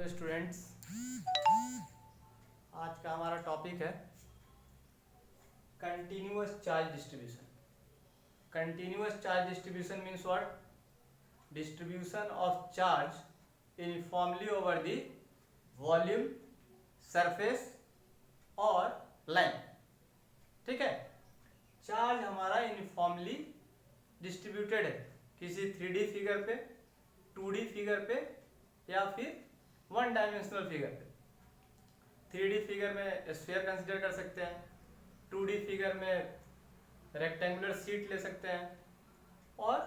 Hello students, आज का हमारा टॉपिक है continuous charge distribution. Continuous charge distribution means what? Distribution of charge uniformly over the volume, surface और line. ठीक है, चार्ज हमारा यूनिफॉर्मली डिस्ट्रीब्यूटेड है किसी 3D फिगर पे, 2D फिगर पे या फिर 1 डायमेंशनल फिगर पे। 3D फिगर में स्फीयर कंसीडर कर सकते हैं, 2D फिगर में रेक्टेंगुलर शीट ले सकते हैं और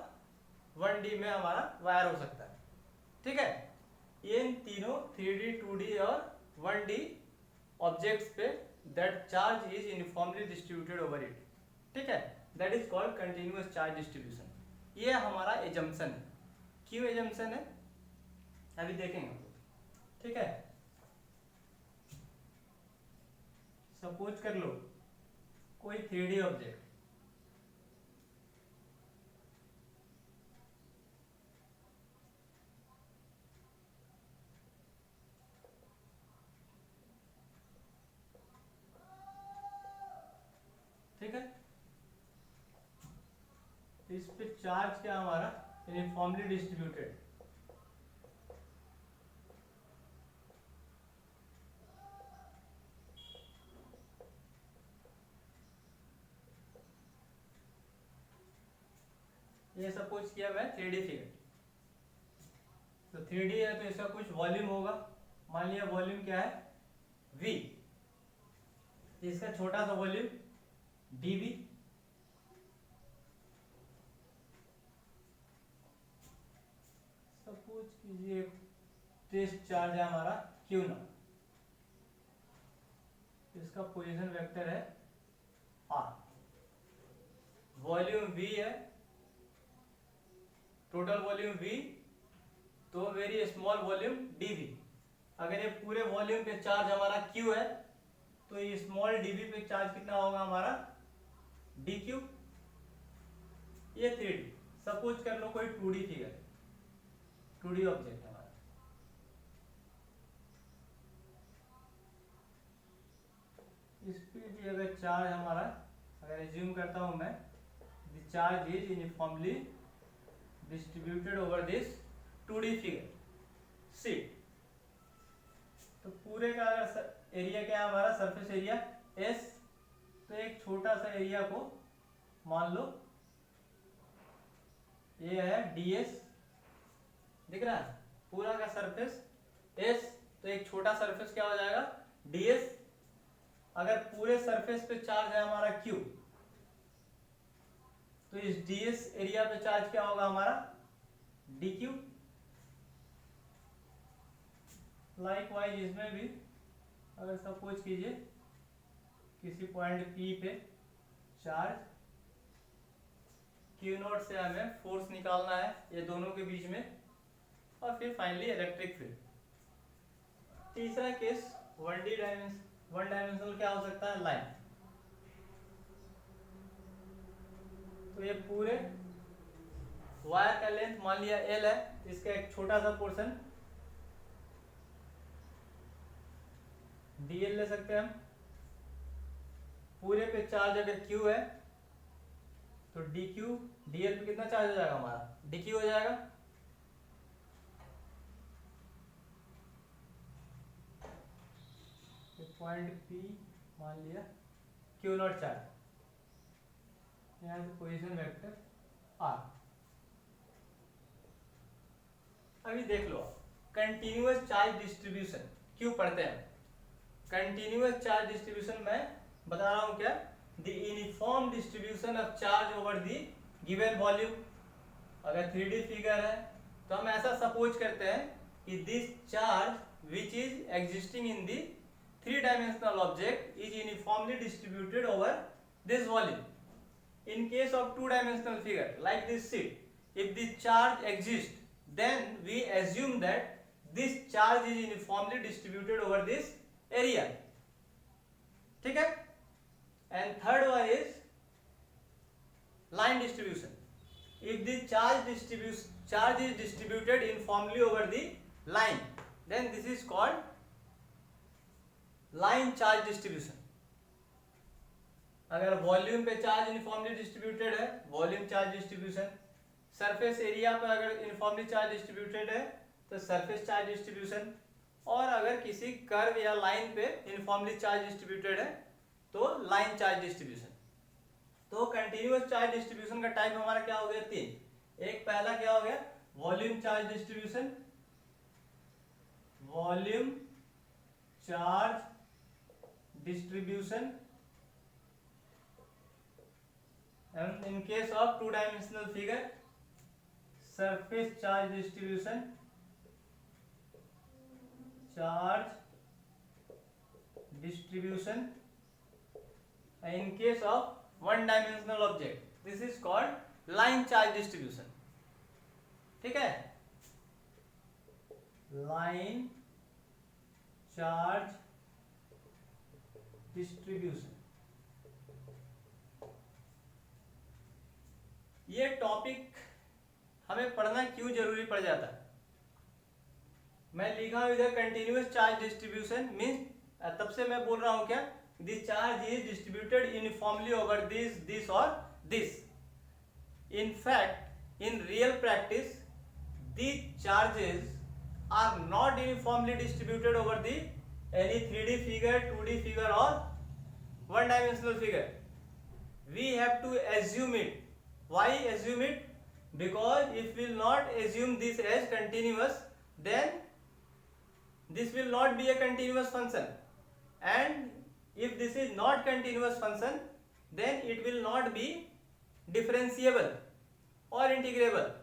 1D में हमारा वायर हो सकता है। ठीक है, ये इन तीनों 3D, 2D और 1D ऑब्जेक्ट्स पे that charge is uniformly distributed over it. ठीक है, that is called continuous charge distribution. ये हमारा एजम्पशन है। क्यों एजम्पशन है अभी देखेंगे। ठीक है, सपोज कर लो कोई 3D ऑब्जेक्ट, ठीक है, इस पे चार्ज क्या हमारा यूनिफॉर्मली डिस्ट्रीब्यूटेड। ये सपोज किया मैं 3D फिगर, तो 3D है तो इसका कुछ वॉल्यूम होगा। मान लिया वॉल्यूम क्या है V, इसका छोटा सा वॉल्यूम dV। सपोज कीजिए टेस्ट चार्ज है हमारा Q0, इसका पोजीशन वेक्टर है R, वॉल्यूम V है, टोटल वॉल्यूम V, तो वेरी स्मॉल वॉल्यूम dV। अगर ये पूरे वॉल्यूम पे चार्ज हमारा Q है तो ये स्मॉल dV पे चार्ज कितना होगा हमारा dQ। ये 3D। सपोज कर लो कोई 2D फिगर, 2D ऑब्जेक्ट हमारा, इस पे भी अगर चार्ज हमारा, अगर एज्यूम करता हूं मैं, the charge is uniformly distributed over this 2D figure sheet, तो पूरे का एरिया क्या है हमारा, सरफेस एरिया S, तो एक छोटा सा एरिया को मान लो ये है ds, दिख रहा है पूरा का सरफेस S, तो एक छोटा सरफेस क्या हो जाएगा ds। अगर पूरे सरफेस पे चार्ज है हमारा Q, तो इस ds एरिया पे चार्ज क्या होगा हमारा dQ। लाइकवाइज इसमें भी अगर सपोज कीजिए किसी पॉइंट P पे चार्ज Q0 से हमें फोर्स निकालना है ये दोनों के बीच में, और फिर फाइनली इलेक्ट्रिक फील्ड। तीसरा केस 1D डायमेंशनल क्या हो सकता है, लाइन। तो ये पूरे वायर का लेंथ मान लिया L है, इसका एक छोटा सा पोर्शन dl ले सकते हैं हम। पूरे पे चार्ज अगर Q है तो dQ, dl पे कितना चार्ज हो जाएगा हमारा dQ हो जाएगा। पॉइंट P मान लिया Q0 चार्ज, यहाँ से पोजीशन वेक्टर R। अभी देख लो कंटिन्यूअस चार्ज डिस्ट्रीब्यूशन क्यों पढ़ते हैं। कंटिन्यूअस चार्ज डिस्ट्रीब्यूशन में बता रहा हूं क्या, the uniform distribution of charge over the given volume. अगर 3D फिगर है तो हम ऐसा सपोज करते हैं कि this charge which is existing in the 3 dimensional object is uniformly distributed over this volume. In case of 2 dimensional figure like this sheet, if the charge exists, then we assume that this charge is uniformly distributed over this area. ठीक है, and third one is line distribution. If the charge is distributed uniformly over the line, then this is called line charge distribution. अगर volume पे charge uniformly distributed है, volume charge distribution. Surface area पे अगर uniformly charge distributed है तो surface charge distribution. और अगर किसी कर्व या लाइन पे यूनिफॉर्मली चार्ज डिस्ट्रीब्यूटेड है तो लाइन चार्ज डिस्ट्रीब्यूशन. तो कंटिन्यूअस चार्ज डिस्ट्रीब्यूशन का टाइप हमारा क्या हो गया? 3. एक पहला क्या हो गया? Volume charge distribution. Volume charge distribution. And in case of two-dimensional figure, surface charge distribution, charge distribution. And in case of one-dimensional object, this is called line charge distribution. ठीक है? Line charge distribution. ये topic हमें पढ़ना क्यों जरूरी पड़ जाता है? मैं लिखा हूं इधर कंटिन्यूअस चार्ज डिस्ट्रीब्यूशन मीन्स, तब से मैं बोल रहा हूं क्या, this charge is distributed uniformly over this और this. In fact in real practice these charges are not uniformly distributed over the any 3D figure, 2D figure or one dimensional figure. We have to assume it. Why assume it? Because if we will not assume this as continuous, then this will not be a continuous function. And if this is not continuous function, then it will not be differentiable or integrable.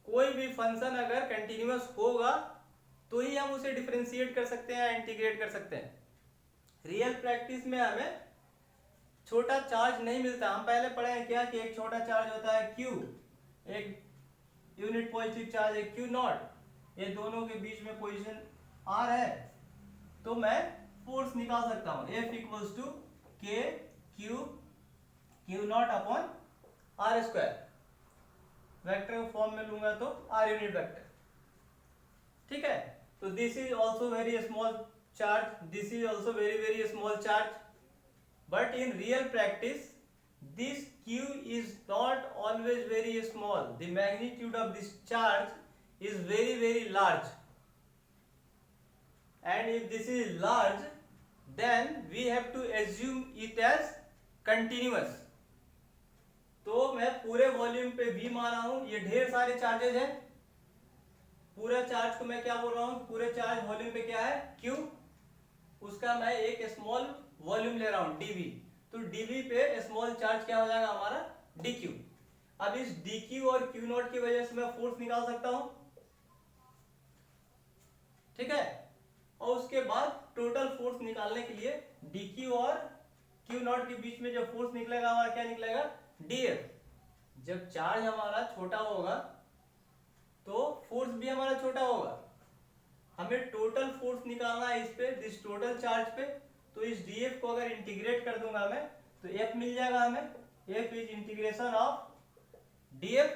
कोई भी function अगर continuous होगा तो ही हम उसे differentiate कर सकते हैं, इंटीग्रेट कर सकते हैं. रियल प्रैक्टिस में हमें छोटा चार्ज नहीं मिलता. हम पहले पढ़े हैं क्या कि एक छोटा चार्ज होता है Q, एक यूनिट पॉजिटिव चार्ज है Q नॉट. ये दोनों के बीच में पोजीशन R है तो मैं फोर्स निकाल सकता हूं. F equals to K Q not upon R square. Vector form में लूंगा तो R यूनिट वेक्टर. ठीक है? तो this is also very small charge, this is also very small charge. But in real practice, this Q is not always very small. The magnitude of this charge is very large. And if this is large, then we have to assume it as continuous. तो मैं पूरे volume पे V मान रहा हूं. ये ढेर सारे चार्जेस हैं. पूरा चार्ज को मैं क्या बोल रहा हूं? पूरे चार्ज वॉल्यूम पे क्या है? Q. उसका मैं एक स्मॉल वॉल्यूम ले रहा हूं dV. तो dV पे स्मॉल चार्ज क्या हो जाएगा हमारा? dQ. अब इस dQ और Q नॉट की वजह से मैं फोर्स निकाल सकता हूं. ठीक है? और उसके बाद टोटल फोर्स निकालने के लिए dQ और Q नॉट के बीच में जो फोर्स निकलेगा हमारा क्या निकलेगा? dF. जब चार्ज हमारा छोटा होगा तो फोर्स भी हमारा छोटा होगा. हमें टोटल फोर्स निकालना है इस पे, दिस टोटल चार्ज पे. तो इस dF को अगर इंटीग्रेट कर दूंगा मैं तो F मिल जाएगा हमें. F is integration of dF.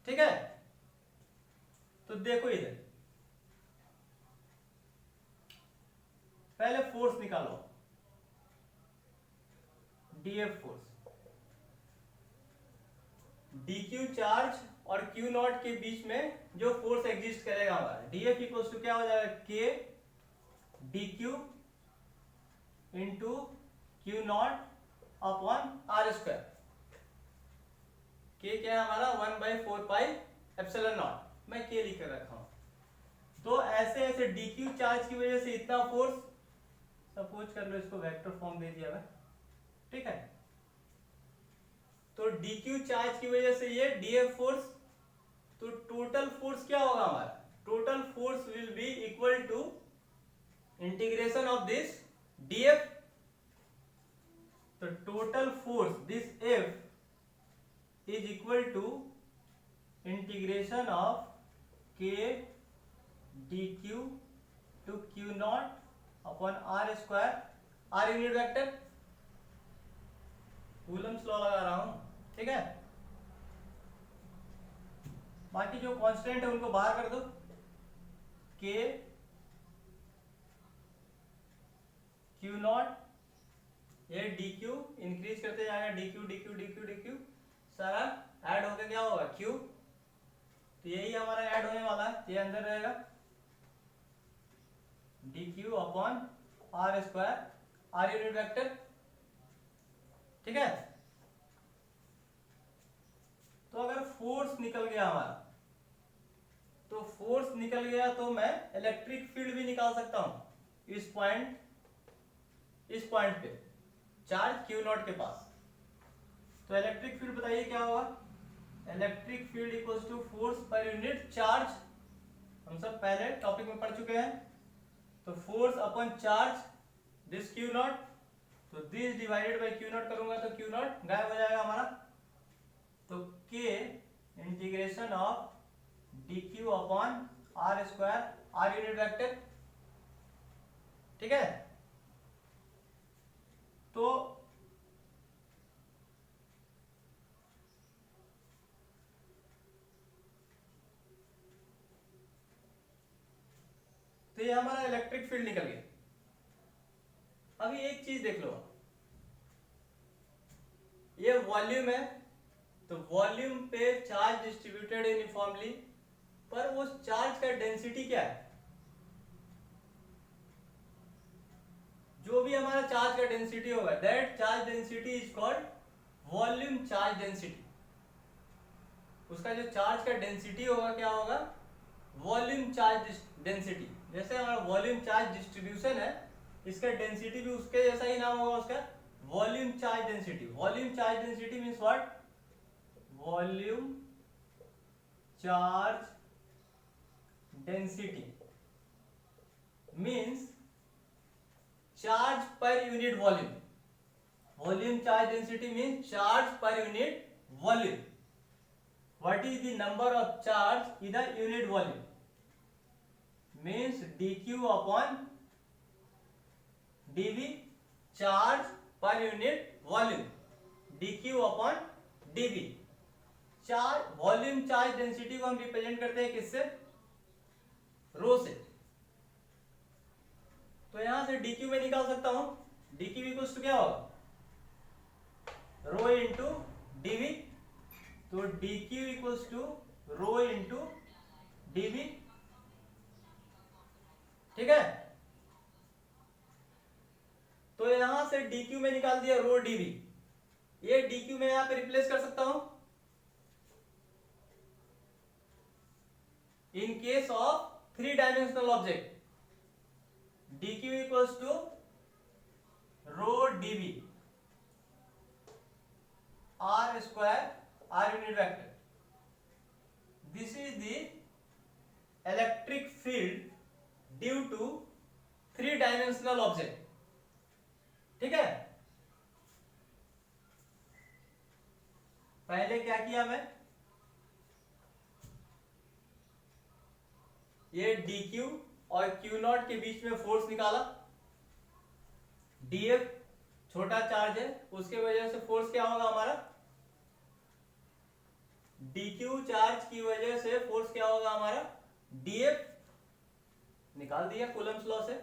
ठीक है? तो देखो इधर पहले फोर्स निकालो. dF फोर्स, dQ चार्ज और Q नॉट के बीच में जो फोर्स एग्जिस्ट करेगा हमारा, dF इक्वल्स टू क्या हो जाएगा? K dQ into Q not upon R square. K क्या है हमारा? 1/4 पाई एप्सिलॉन नॉट. मैं K लिख कर रखा हूं. तो ऐसे ऐसे dQ चार्ज की वजह से इतना फोर्स, सपोज कर लो इसको वेक्टर फॉर्म दे दिया मैं. ठीक है? तो dQ चार्ज की वजह से ये dF फोर्स. तो टोटल फोर्स क्या होगा हमारा? Total force will be equal to integration of this dF. तो total force this F is equal to integration of K dQ to Q not upon R square. R unit vector, Coulomb's law लगा रहा हूं. ठीक है? बाकी जो constant है उनको बाहर कर दो, के क्यू नॉट, ये डी क्यू इंक्रीज करते जाएगा, D Q D Q D Q D Q, सारा ऐड होकर क्या होगा क्यू, तो यही हमारा ऐड होने वाला है, ये अंदर रहेगा D Q upon R square, R unit vector, ठीक है। तो अगर फोर्स निकल गया हमारा, तो फोर्स निकल गया तो मैं इलेक्ट्रिक फील्ड भी निकाल सकता हूं इस पॉइंट पे चार्ज क्यू नॉट के पास। तो इलेक्ट्रिक फील्ड बताइए क्या होगा, electric field equals to force per unit charge, हम सब पहले टॉपिक में पढ़ चुके हैं। तो force upon charge this Q nought, तो this divided by Q nought करूंगा तो क्यू नॉट गायब हो जाएगा हमारा, तो के integration of D Q upon R square, R unit vector, ठीक है। तो ये हमारा इलेक्ट्रिक फील्ड निकल गया। अभी एक चीज देख लो, ये वॉल्यूम है, तो वॉल्यूम पे चार्ज डिस्ट्रीब्यूटेड यूनिफॉर्मली, पर उस चार्ज का डेंसिटी क्या है, जो भी हमारा चार्ज का डेंसिटी होगा, that charge density is called volume charge density. उसका जो चार्ज का डेंसिटी होगा क्या होगा, वॉल्यूम चार्ज डेंसिटी। जैसे हमारा वॉल्यूम चार्ज डिस्ट्रीब्यूशन है, इसका डेंसिटी भी उसके जैसा ही नाम होगा उसका, volume charge density. Volume charge density means what, volume charge density means charge per unit volume. Volume charge density means charge per unit volume. What is the number of charge in a unit volume? Means dq upon dv, charge per unit volume, dq upon dv। Charge volume charge density को हम represent करते हैं किससे, रो से। तो यहां से dq में निकाल सकता हूं, dq इक्वल्स टू क्या होगा, रो इंटू dv। तो dq equals to rho into dv, ठीक है। तो यहां से dq में निकाल दिया रो dv, ये dq में यहां पे रिप्लेस कर सकता हूं in case of 3 dimensional object. dq equals to rho dv R square, R unit vector. This is the electric field due to 3 dimensional object, ठीक है। पहले क्या किया मैं, ये dq और q नॉट के बीच में फोर्स निकाला, df छोटा चार्ज है उसके वजह से फोर्स क्या होगा हमारा, dq चार्ज की वजह से फोर्स क्या होगा हमारा, df निकाल दिया कूलम्स लॉ से।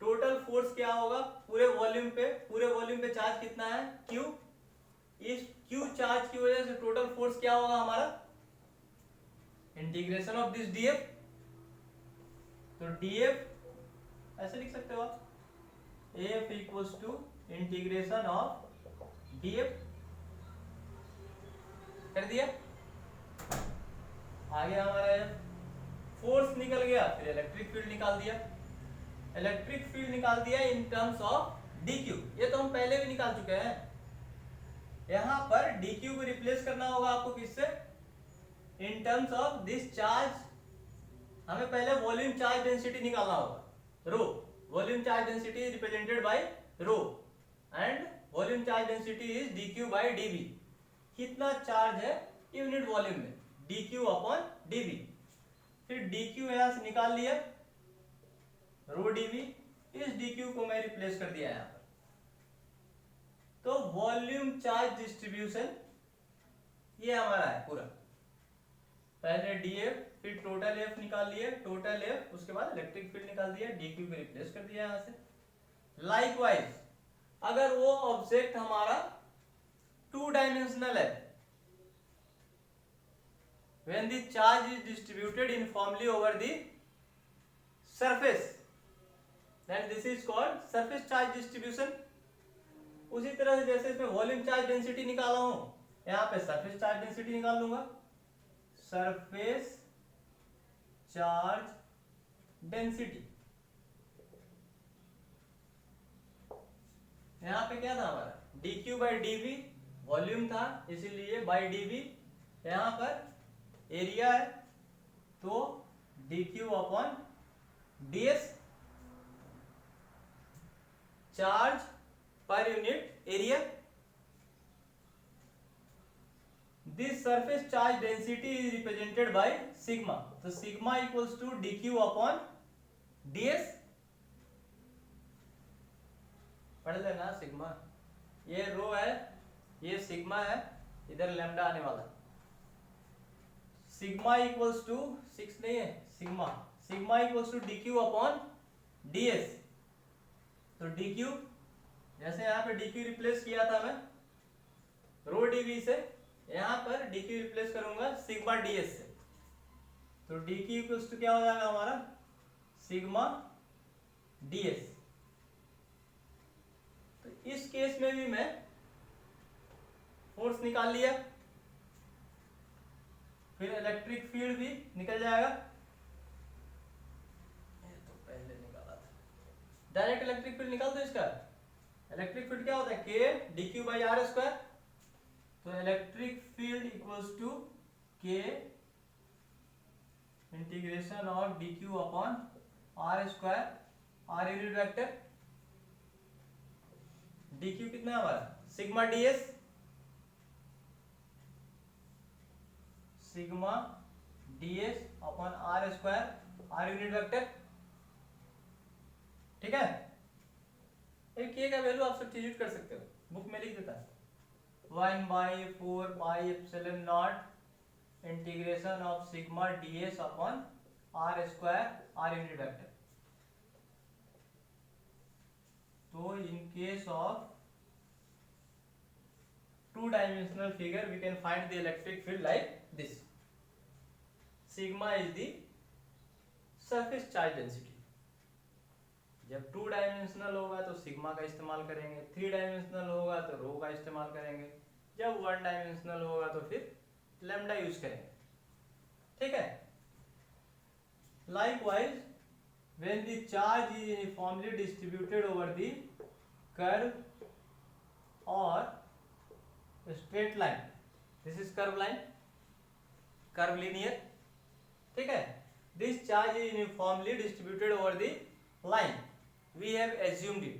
टोटल फोर्स क्या होगा पूरे वॉल्यूम पे चार्ज कितना है q, इस q चार्ज की वजह से टोटल फोर्स क्या होगा हमारा, इंटीग्रेशन ऑफ दिस df। तो df ऐसे लिख सकते हो आप, f equals to integration of df, कर दिया। आगे हमारा फोर्स निकल गया, फिर इलेक्ट्रिक फील्ड निकाल दिया। इलेक्ट्रिक फील्ड निकाल दिया इन टर्म्स ऑफ dq, ये तो हम पहले भी निकाल चुके हैं। यहां पर dq को रिप्लेस करना होगा आपको किससे, in terms of this charge. हमें पहले वॉल्यूम चार्ज डेंसिटी निकालना होगा, rho. Volume charge density is represented by rho and volume charge density is dq by dv। कितना चार्ज है यूनिट वॉल्यूम में, dq अपॉन dv। फिर dq यहां से निकाल लिया, रो dv, इस dq को मैं रिप्लेस कर दिया यहां पर। तो वॉल्यूम चार्ज डिस्ट्रीब्यूशन ये हमारा है पूरा। पहले df फिर टोटल f निकाल लिए, टोटल f उसके बाद इलेक्ट्रिक फील्ड निकाल दिया, dq को रिप्लेस कर दिया यहाँ से। लाइकवाइज अगर वो ऑब्जेक्ट हमारा 2 डायमेंशनल है, when the charge is distributed uniformly over the surface, then this is called surface charge distribution। उसी तरह से जैसे इसमें वॉल्यूम चार्ज डेंसिटी निकाला हूं, यहाँ पे सरफेस चार्ज डेंसिटी निकाल लूंगा, सरफेस चार्ज डेंसिटी। यहाँ पे क्या था हमारा, dq बाई dv वॉल्यूम था, इसीलिए बाई dv। यहाँ पर एरिया है तो dq upon ds, charge per unit area. This surface charge density is represented by sigma, तो sigma equals to dq upon ds। पढ़ लेना सिग्मा, ये रो है, ये सिग्मा है, इधर लैम्डा आने वाला। सिग्मा इक्वल्स टू 6 नहीं है, sigma, sigma equals to dq upon ds। तो dq जैसे यहाँ पे dq रिप्लेस किया था मैं रो dv से, यहाँ पर dq रिप्लेस करूंगा सिग्मा ds से, तो dq इक्वल्स टू क्या हो जाएगा हमारा, सिग्मा ds। तो इस केस में भी मैं फोर्स निकाल लिया, फिर इलेक्ट्रिक फील्ड भी निकल जाएगा, ये तो पहले निकाला था। डायरेक्ट इलेक्ट्रिक फील्ड निकाल दो इसका। इलेक्ट्रिक फील्ड क्या होता है, k dq by R square, तो electric field equals to k integration of dq upon R square, R unit vector, dq कितना है हमारा, sigma ds, sigma ds upon R square, R unit vector. ठीक है, k का value आप substitute कर सकते हो, बुक में लिख देता है 1/4 pi epsilon nought integration of sigma ds upon R square, R unit vector. तो in case of 2 dimensional figure we can find the electric field like this, sigma is the surface charge density. जब 2 dimensional होगा तो sigma का इस्तेमाल करेंगे, 3 dimensional होगा तो रो का इस्तेमाल करेंगे, जब 1 डायमेंशनल होगा तो फिर लैम्डा यूज करेंगे। ठीक है, likewise when the charge is uniformly distributed over the curve or straight line, this is curve line, curve linear। ठीक है, this charge is uniformly distributed over the line, we have assumed it।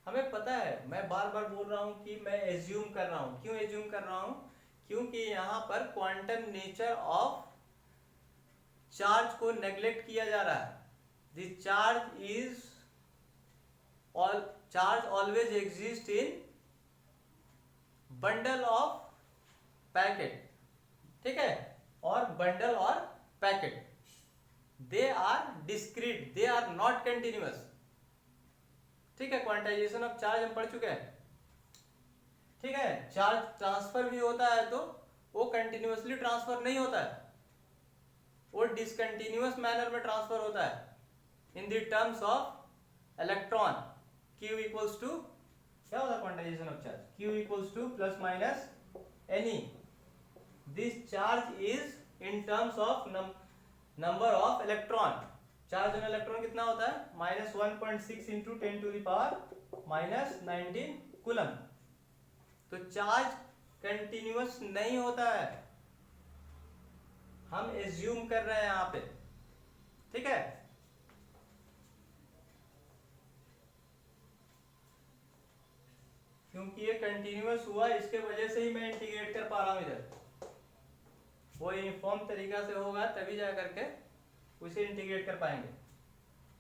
हमें पता है, मैं बार बार बोल रहा हूं कि मैं एज्यूम कर रहा हूं, क्यों एज्यूम कर रहा हूं, क्योंकि यहाँ पर क्वांटम नेचर ऑफ चार्ज को नेग्लेक्ट किया जा रहा है। The charge is all, charge always exist in bundle of packet. ठीक है, और बंडल और packet they are discrete, they are not continuous. ठीक है, क्वांटाइजेशन ऑफ चार्ज हम पढ़ चुके हैं। ठीक है, चार्ज ट्रांसफर भी होता है तो वो कंटिन्यूअसली ट्रांसफर नहीं होता है, वो डिसकंटिन्यूअस मैनर में ट्रांसफर होता है in the terms of electron. Q equals to क्या होता है quantization of charge, Q equals to plus minus any. This charge is in terms of number of electron. Charge on electron कितना होता है, -1.6 into 10 to the power -19 coulomb. तो charge continuous नहीं होता है, हम एज्यूम कर रहे हैं यहाँ पे। ठीक है, क्योंकि ये कंटिन्यूअस हुआ, इसके वजह से ही मैं इंटीग्रेट कर पा रहा हूं इधर। वो यूनिफॉर्म तरीका से होगा तभी जा करके उसे इंटीग्रेट कर पाएंगे।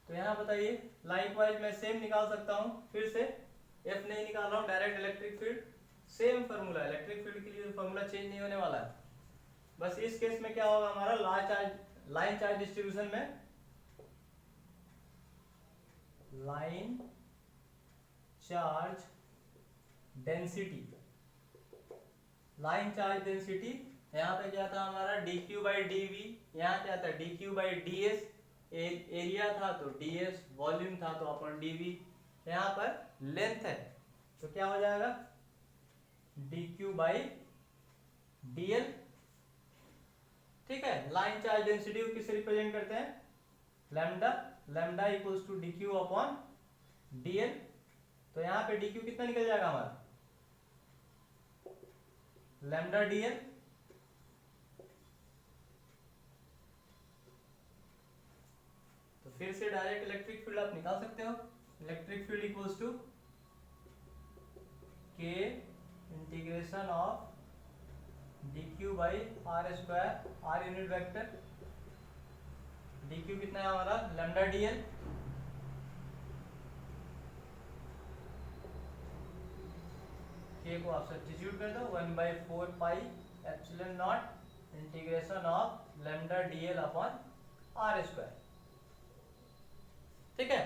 तो यहाँ बताइए, लाइकवाइज मैं सेम निकाल सकता हूँ, फिर से एफ नहीं निकाल रहा हूँ, direct electric field, same formula, electric field के लिए फार्मूला चेंज नहीं होने वाला है। बस इस केस में क्या होगा हमारा लाइन चार्ज डिस्ट्रीब्यूशन में line charge density, line charge density यहाँ पे क्या था हमारा dq बाई dv, यहाँ क्या था dq बाई ds, एरिया था तो ds, वॉल्यूम था तो अपन dv, यहाँ पर लेंथ है तो क्या हो जाएगा dq बाई dl। ठीक है, लाइन चार्ज डेंसिटी को किससे रिप्रेजेंट करते हैं, lambda, lambda equals to dq upon dl। तो यहाँ पे dq कितना निकल जाएगा हमारा लैम्डा dl। तो फिर से डायरेक्ट इलेक्ट्रिक फील्ड आप निकाल सकते हो, electric field equals to k integration of dq by r square, r unit vector, dq कितना है हमारा लैम्डा dl, k को आप सब्स्टिट्यूट कर दो 1/4 pi epsilon nought integration of lambda dl upon r square. ठीक है,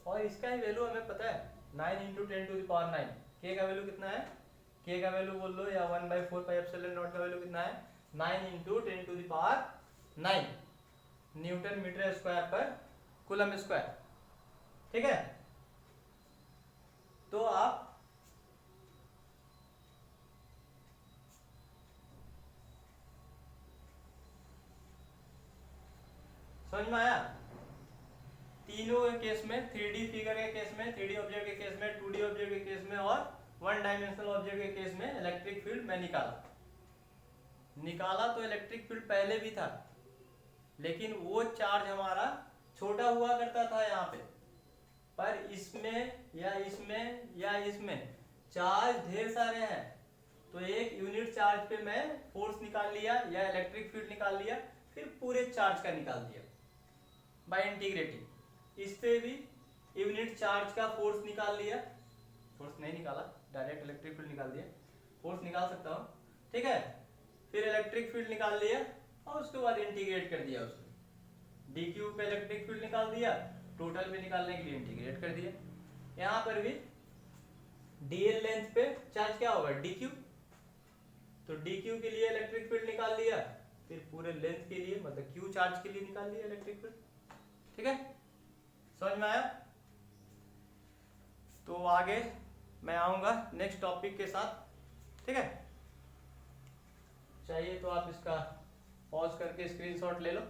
और इसका ही वैल्यू हमें पता है 9 into 10 to the power 9। k का वैल्यू कितना है, k का वैल्यू बोल लो या 1/4 पाई एप्सिलॉन नॉट का वैल्यू कितना है 9 into 10 to the power 9 newton metre square पर कूलम स्क्वायर। ठीक है, तो आप समझ में आया, तीनों केस में 3D फिगर के केस में, 3D ऑब्जेक्ट के केस में, 2D ऑब्जेक्ट के केस में और 1 डायमेंशनल ऑब्जेक्ट के केस में इलेक्ट्रिक फील्ड मैं निकाला तो इलेक्ट्रिक फील्ड पहले भी था लेकिन वो चार्ज हमारा छोटा हुआ करता था यहाँ पे, पर इसमें या इसमें या इसमें चार्ज ढेर सारे हैं तो एक यूनिट चार्ज पे मैं फोर्स निकाल लिया या इलेक्ट्रिक फील्ड निकाल लिया, फिर पूरे चार्ज का निकाल दिया बाय इंटीग्रेटिंग। इस पे भी यूनिट चार्ज का फोर्स निकाल लिया, फोर्स नहीं निकाला डायरेक्ट इलेक्ट्रिक फील्ड निकाल दिया, फोर्स निकाल सकता हूँ। ठीक है, फिर इलेक्ट्रिक फील्ड निकाल लिया और उसके बाद इंटीग्रेट कर दिया उसमें, dq पे इलेक्ट्रिक फील्ड निकाल दिया, टोटल पे निकालने के लिए इंटीग्रेट कर दिया। यहाँ पर भी dl लेंथ पे चार्ज क्या होगा dq, तो dq के लिए इलेक्ट्रिक फील्ड निकाल लिया, फिर पूरे लेंथ के लिए मतलब q चार्ज के लिए निकाल लिया इलेक्ट्रिक फील्ड। ठीक है, समझ में आया। तो आगे मैं आऊंगा नेक्स्ट टॉपिक के साथ। ठीक है, चाहिए तो आप इसका पॉज करके स्क्रीनशॉट ले लो।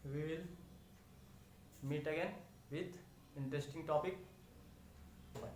We will meet again with interesting topic. Bye.